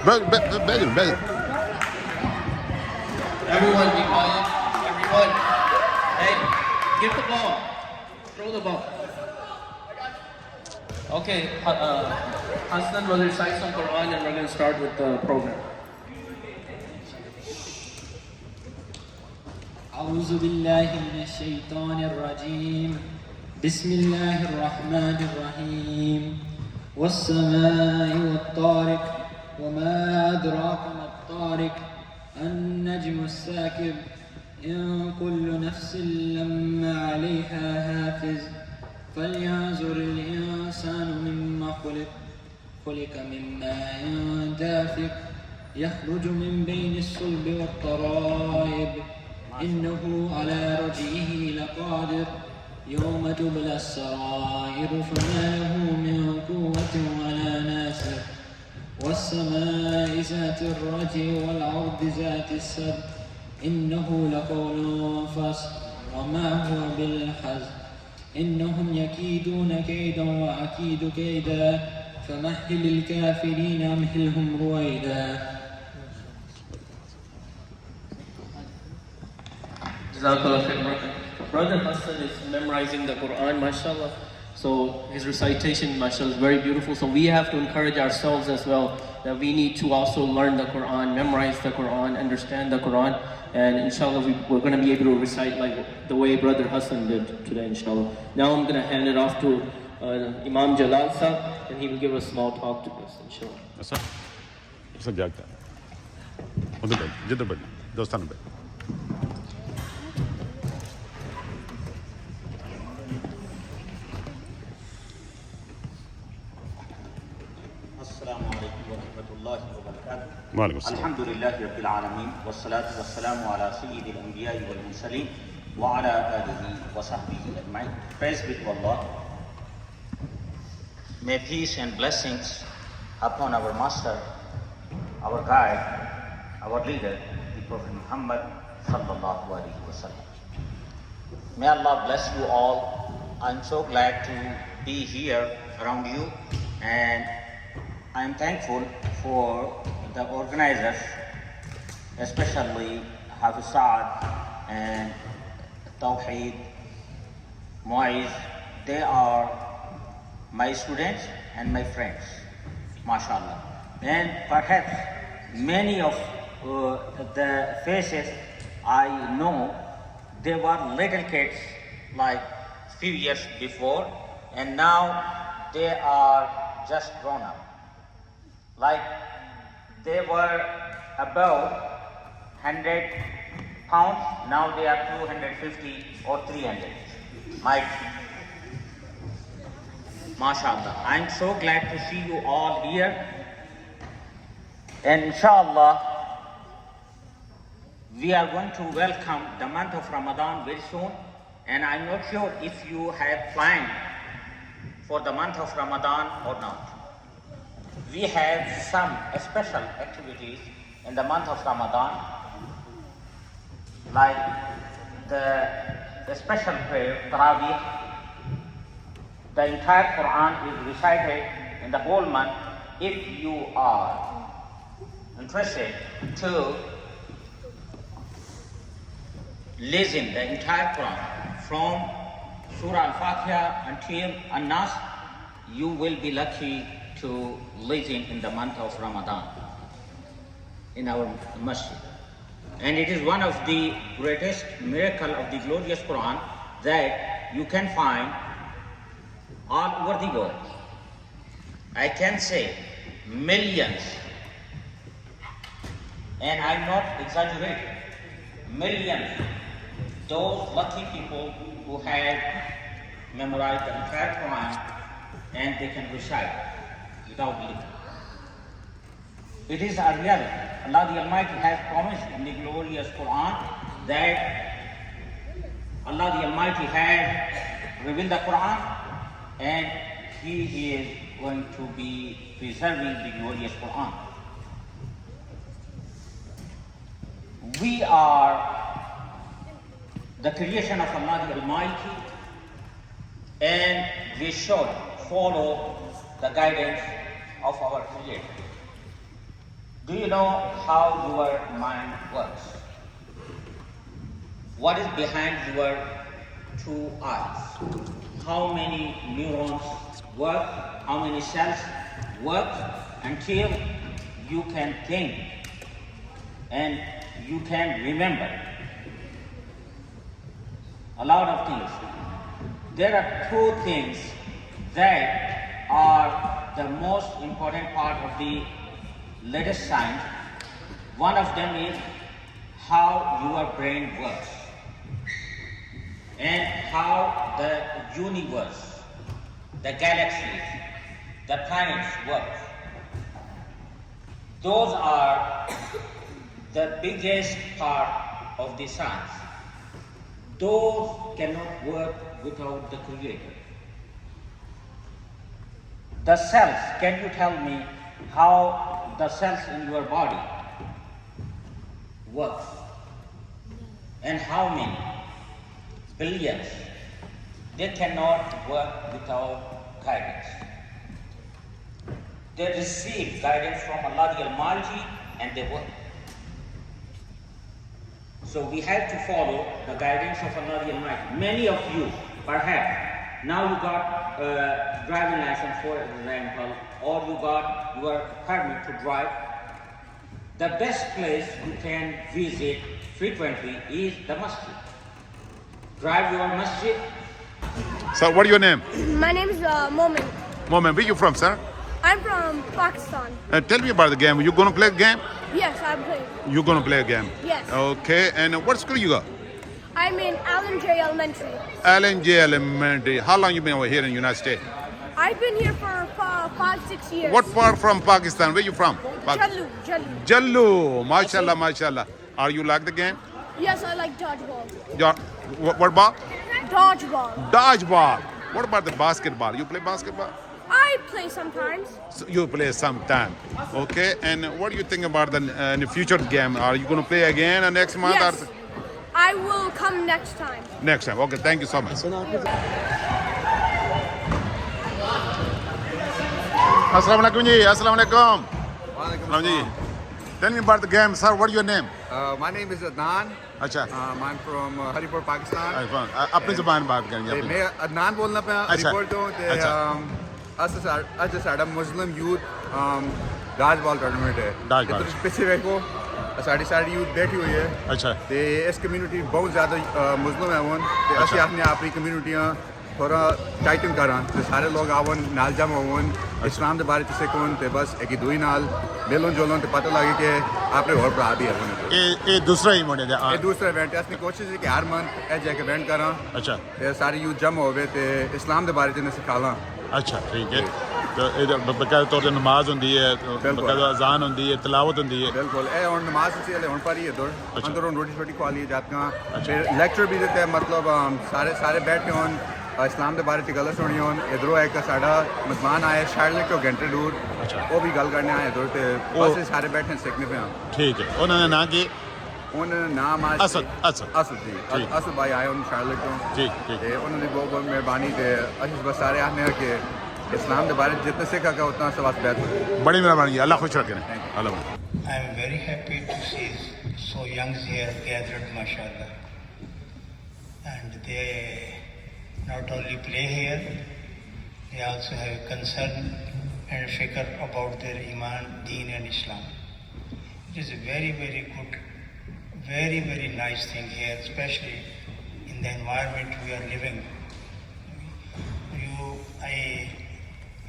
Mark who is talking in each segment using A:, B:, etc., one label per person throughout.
A: Bedir.
B: Everyone be quiet. Everyone. Hey, get the ball. Throw the ball. Okay, Hassan will recite some Quran and we're going to start with the program.
C: أعوذ بالله من الشيطان الرجيم بسم الله الرحمن الرحيم والسماء والطارق وما أدراك ما الطارق النجم الساكب إن كل نفس لما عليها حافظ فلينظر الإنسان مما خلق من ماء دافق يخرج من بين الصلب والترائب إنه على رجعه لقادر يوم تبلى السرائر فما له من قوة ولا ناصر والسماء ذات الرجع والأرض ذات السد إنه لقول فصل وما هو بالحزن إنهم يكيدون كيدا وأكيد كيدا فمهل الكافرين أمهلهم رويدا.
B: Brother Hassan is memorizing the Quran, mashallah. So his recitation, mashallah, is very beautiful. So we have to encourage ourselves as well that we need to also learn the Quran, memorize the Quran, understand the Quran. And inshallah, we're going to be able to recite like the way Brother Hassan did today, inshallah. Now I'm going to hand it off to Imam Jalal Sahib, and he will give a small talk to us, inshallah.
A: सब जागता है उधर बैठ जिधर बैठ दोस्तान बैठ
D: السلام عليكم ورحمة الله وبركاته.
A: وعليكم السلام.
D: الحمد لله رب العالمين والصلاة والسلام على سيد الأنبياء والمرسلين وعلى آله وصحبه أجمعين. Praise be to Allah. May peace and blessings upon our master, our guide, our leader, the Prophet Muhammad sallallahu alaihi wasallam. May Allah bless you all. I'm so glad to be here around you, and I'm thankful for the organizers, especially Hafiz Saad and Tawheed, Muiz. They are my students and my friends, mashallah. And perhaps many of the faces I know, they were little kids like few years before, and now they are just grown up. Like they were about 100 pounds, now they are 250 or 300. Might be. MashaAllah. I'm so glad to see you all here. And inshallah, we are going to welcome the month of Ramadan very soon. And I'm not sure if you have planned for the month of Ramadan or not. We have some special activities in the month of Ramadan, like the special prayer, Taraweeh. The entire Quran is recited in the whole month. If you are interested to listen the entire Quran from Surah Al-Fatiha until An-Nas, you will be lucky to listen in the month of Ramadan in our masjid. And it is one of the greatest miracle of the glorious Quran that you can find all over the world. I can say millions, and I'm not exaggerating, millions, those lucky people who have memorized the entire Quran and they can recite without believing. It is a reality. Allah the Almighty has promised in the glorious Quran that Allah the Almighty has revealed the Quran, and He is going to be preserving the glorious Quran. We are the creation of Allah the Almighty, and we should follow the guidance of our Creator. Do you know how your mind works? What is behind your two eyes? How many neurons work? How many cells work until you can think and you can remember a lot of things. There are two things that are the most important part of the latest science. One of them is how your brain works and how the universe, the galaxies, the planets work. Those are the biggest part of the science. Those cannot work without the Creator. The cells, can you tell me how the cells in your body work? And how many? Billions. They cannot work without guidance. They receive guidance from Allah the Almighty and they work. So we have to follow the guidance of Allah the Almighty. Many of you, perhaps, now you got a driving license for example, or you got your permit to drive. The best place you can visit frequently is the masjid. Drive your masjid.
A: Sir, what is your name?
E: My name is Momin.
A: Moment, where you from, sir?
E: I'm from Pakistan.
A: Tell me about the game. You gonna play a game?
E: Yes, I'm playing.
A: You gonna play a game?
E: Yes.
A: Okay, and what school you got?
E: I'm in Allen J. Elementary.
A: Allen J. Elementary. How long you been over here in the United States?
E: I've been here for 5-6 years.
A: What part from Pakistan? Where you from?
E: Jallu.
A: Jallu. Mashallah, mashallah. Are you like the game?
E: Yes, I like dodgeball.
A: What about?
E: Dodgeball.
A: Dodgeball. What about the basketball? You play basketball?
E: I play sometimes.
A: So you play sometime. Okay, and what do you think about the future game? Are you gonna play again next month?
E: Yes.
A: Or
E: I will come next time.
A: next time. Okay, thank you so much. Assalamu alaikum ji. Assalamu alaikum. Assalamu ji. Tell me about the game, sir. What is your name?
F: My name is Adnan.
A: अच्छा.
F: I'm from Haripur, Pakistan.
A: अपनी जुबान बात करेंगे
F: ਤੇ
A: अपनी.
F: ਮੈਂ Adnan ਬੋਲਣਾ ਪਿਆ
A: ਅੱਛਾ।
F: ਹਰੀਪੁਰ ਤੋਂ ਤੇ ਅੱਜ ਸਾਡਾ ਮੁਸਲਿਮ ਯੂਥ ਡਾਜਬਾਲ ਟੂਰਨਾਮੈਂਟ ਹੈ
A: Dodgeball.
F: ਤੁਸੀਂ ਪਿੱਛੇ ਵੇਖੋ ਸਾਡੀ ਯੂਥ ਬੈਠੀ ਹੋਈ ਹੈ
A: अच्छा.
F: ਤੇ ਇਸ ਕਮਿਊਨਿਟੀ ਬਹੁਤ ਜ਼ਿਆਦਾ ਮੁਸਲਿਮ ਹੈ ਹੁਣ ਤੇ ਅਸੀਂ ਆਪਣੇ ਆਪਣੀ ਕਮਿਊਨਿਟੀਆਂ ਥੋੜਾ ਟਾਈਟਨ ਕਰਾਂ ਤੇ ਸਾਰੇ ਲੋਕ ਆਵਣ ਨਾਲ ਜਮ੍ਹਾਂ ਹੋਣ ਇਸਲਾਮ ਦੇ ਬਾਰੇ ਚ ਸਿੱਖਣ ਤੇ ਬਸ ਇੱਕ ਦੂਈ ਨਾਲ ਮਿਲਣ ਜੁਲਣ ਤੇ ਪਤਾ ਲੱਗੇ ਕਿ ਆਪਣੇ ਹੋਰ ਭਰਾ ਵੀ ਹਨ
A: ये दूसरा ही मोड़े
F: ਇਹ ਦੂਸਰਾ ਇਵੈਂਟ ਹੈ ਅਸੀਂ ਕੋਸ਼ਿਸ਼ ਹੈ ਕਿ ਹਰ ਮੰਥ ਇਹ ਜਾ ਕੇ ਇਵੈਂਟ ਕਰਾਂ
A: अच्छा.
F: ਤੇ ਸਾਰੀ ਯੂਥ ਜਮ੍ਹਾਂ ਹੋਵੇ ਤੇ ਇਸਲਾਮ ਦੇ ਬਾਰੇ ਚ ਸਿਖਾਲਾਂ
A: अच्छा ठीक है. तो बकायदा तौर पर नमाज होती है, बकायदा अजान होती है, तिलावत होती है.
F: बिल्कुल ए और नमाज से हले हुन पर ही इधर
A: अच्छा।
F: अंदर रोटी छोटी खवा ली जाता फिर लेक्चर भी देते हैं मतलब सारे बैठे होन इस्लाम के बारे च गल सुनी होन इधरों एक साडा मेहमान आए शार्लेट तो घंटे दूर
A: अच्छा।
F: वो भी गल करने आए इधर ते बस सारे बैठे सीखने पे
A: ठीक है. उन्होंने ना कि
F: उन्होंने नाम आज
A: असद
F: जी
A: ठीक।
F: असद भाई आए उन शार्लेट तो
A: ठीक ठीक.
F: ते उन्होंने बहुत मेहरबानी ते ਅਸੀਂ बस सारे आने कि इस्लाम के बारे जितना सीखा का उतना सब बेहतर
A: बड़ी मेहरबानी. अल्लाह खुश रखे. अल्लाह.
G: I am very happy to see so young here gathered, mashallah. And they not only play here, they also have concern and fikr about their iman, deen and Islam. It is a very, very good, very, very nice thing here, especially in the environment we are living.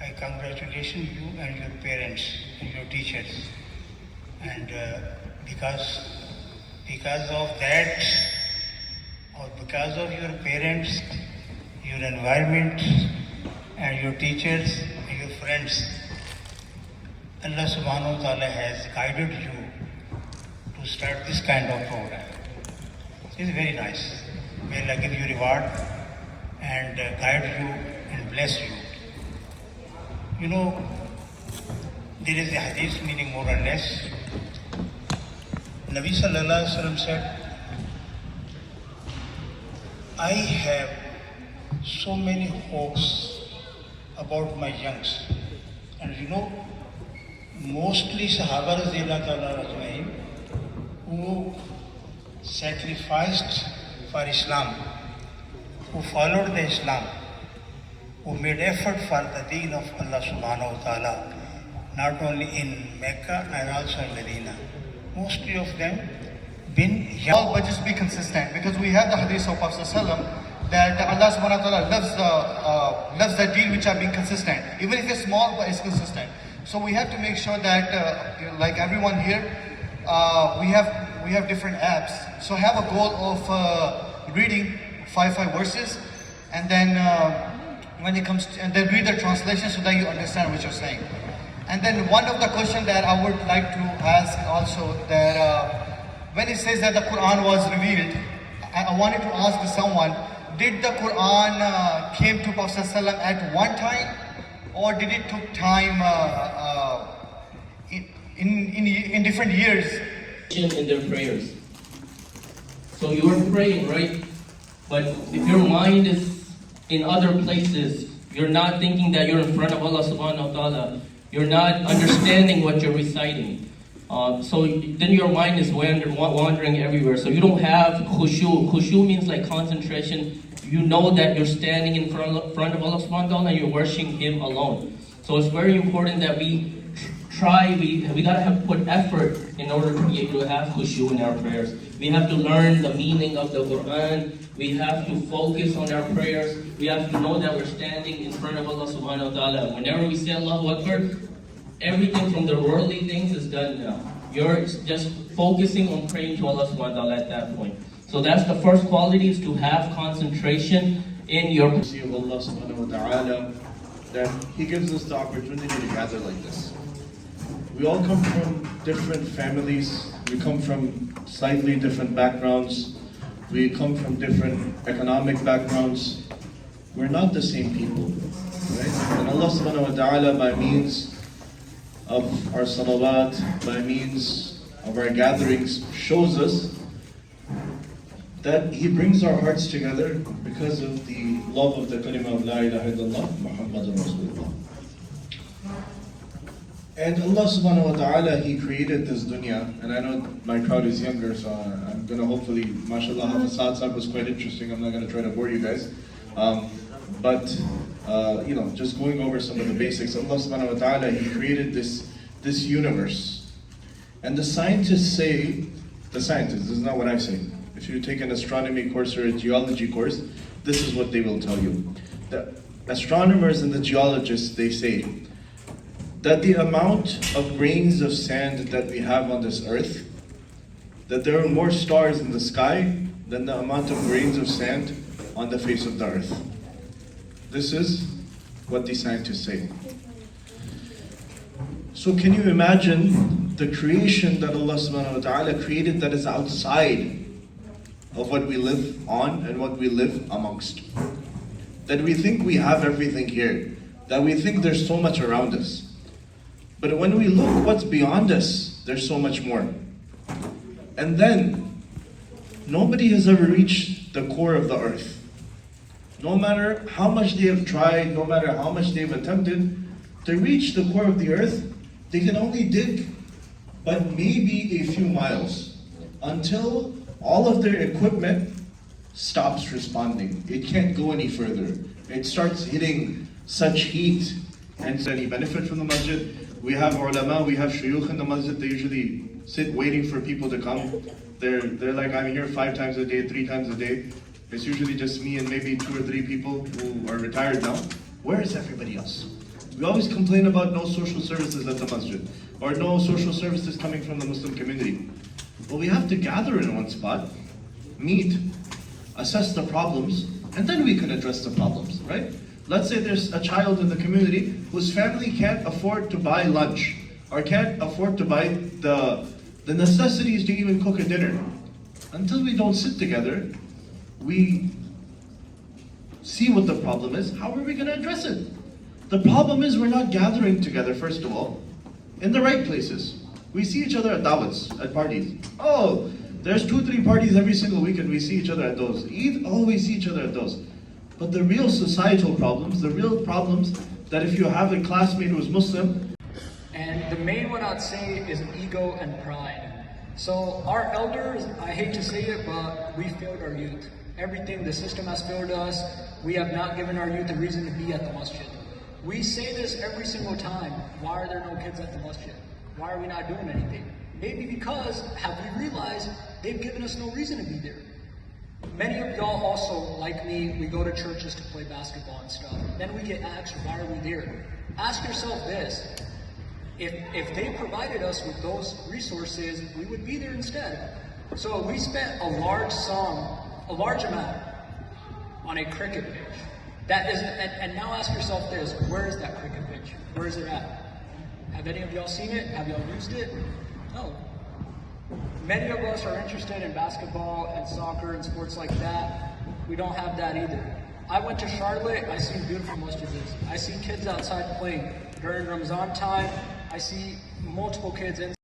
G: I congratulate you and your parents and your teachers. And because of that, or because of your parents, your environment, and your teachers, and your friends, Allah subhanahu wa ta'ala has guided you to start this kind of program. It is very nice. May Allah give you reward and guide you and bless you. You know, there is a hadith meaning more or less. Nabi sallallahu alaihi wasallam said, I have so many hopes about my youngs. And you know, mostly Sahaba radiyallahu ta'ala ajmain, who sacrificed for Islam, who followed the Islam, who made effort for the deen of Allah subhanahu wa ta'ala, not only in Mecca and also in Medina. Mostly of them been young.
H: But just be consistent, because we have the hadith of Prophet ﷺ that Allah subhanahu wa ta'ala loves the deed which are being consistent, even if it's small but it's consistent. So we have to make sure that like everyone here, we have different apps. So have a goal of reading five verses, and then when it comes to, and then read the translation so that you understand what you're saying. And then one of the questions that I would like to ask also, that when it says that the Quran was revealed, I wanted to ask someone, did the Quran came to Prophet ﷺ at one time, or did it took time in different years?
B: In their prayers. So you're praying, right? But if your mind is in other places, you're not thinking that you're in front of Allah subhanahu wa ta'ala. You're not understanding what you're reciting. So then your mind is wandering everywhere. So you don't have khushu. Khushu means like concentration. You know that you're standing in front of Allah subhanahu wa ta'ala and you're worshiping Him alone. So it's very important that we gotta put effort in order to be able to have khushu in our prayers. We have to learn the meaning of the Quran. We have to focus on our prayers. We have to know that we're standing in front of Allah subhanahu wa ta'ala. Whenever we say Allahu Akbar, everything from the worldly things is done now. You're just focusing on praying to Allah subhanahu wa ta'ala at that point. So that's the first quality, is to have concentration in your
I: mercy of Allah subhanahu wa ta'ala, that He gives us the opportunity to gather like this. We all come from different families, we come from slightly different backgrounds, we come from different economic backgrounds. We're not the same people, right? And Allah subhanahu wa ta'ala, by means of our salawat, by means of our gatherings, shows us that He brings our hearts together because of the love of the kalimah of La ilaha illallah Muhammadur Rasulullah. And Allah subhanahu wa ta'ala, He created this dunya, and I know my crowd is younger, so I'm going to hopefully, mashallah, Hafizat Sahib was quite interesting. I'm not going to try to bore you guys. But just going over some of the basics, Allah subhanahu wa ta'ala, He created this universe. And the scientists say, this is not what I say. If you take an astronomy course or a geology course, this is what they will tell you. The astronomers and the geologists, they say that the amount of grains of sand that we have on this earth, that there are more stars in the sky than the amount of grains of sand on the face of the earth. This is what the scientists say. So can you imagine the creation that Allah subhanahu wa ta'ala created that is outside of what we live on and what we live amongst? That we think we have everything here, that we think there's so much around us. But when we look what's beyond us, there's so much more. And then, nobody has ever reached the core of the earth. No matter how much they have tried, no matter how much they've attempted to reach the core of the earth, they can only dig but maybe a few miles until all of their equipment stops responding. It can't go any further. It starts hitting such heat. And any benefit from the masjid? We have ulama, we have shuyukh in the masjid. They usually sit waiting for people to come. They're like, I'm here 5 times a day, 3 times a day. It's usually just me and maybe 2 or 3 people who are retired now. Where is everybody else? We always complain about no social services at the masjid, or no social services coming from the Muslim community. Well, we have to gather in one spot, meet, assess the problems, and then we can address the problems, right? Let's say there's a child in the community whose family can't afford to buy lunch, or can't afford to buy the necessities to even cook a dinner. Until we don't sit together, we see what the problem is, how are we going to address it? The problem is we're not gathering together, first of all, in the right places. We see each other at dawats, at parties. Oh, there's 2-3 parties every single weekend, we see each other at those. Eid, oh, we see each other at those. But the real societal problems, the real problems that if you have a classmate who's Muslim,
C: And the main one I'd say is ego and pride. So our elders, I hate to say it, but we failed our youth. Everything, the system has failed us. We have not given our youth a reason to be at the masjid. We say this every single time. Why are there no kids at the masjid? Why are we not doing anything? Maybe because, have we realized, they've given us no reason to be there. Many of y'all also, like me, we go to churches to play basketball and stuff. Then we get asked, why are we there? Ask yourself this. If they provided us with those resources, we would be there instead. So we spent a large amount on a cricket pitch. That is, and now ask yourself this, where is that cricket pitch? Where is it at? Have any of y'all seen it? Have y'all used it? No. Many of us are interested in basketball and soccer and sports like that. We don't have that either. I went to Charlotte, I see beautiful masjids. I see kids outside playing. During Ramzan time, I see multiple kids in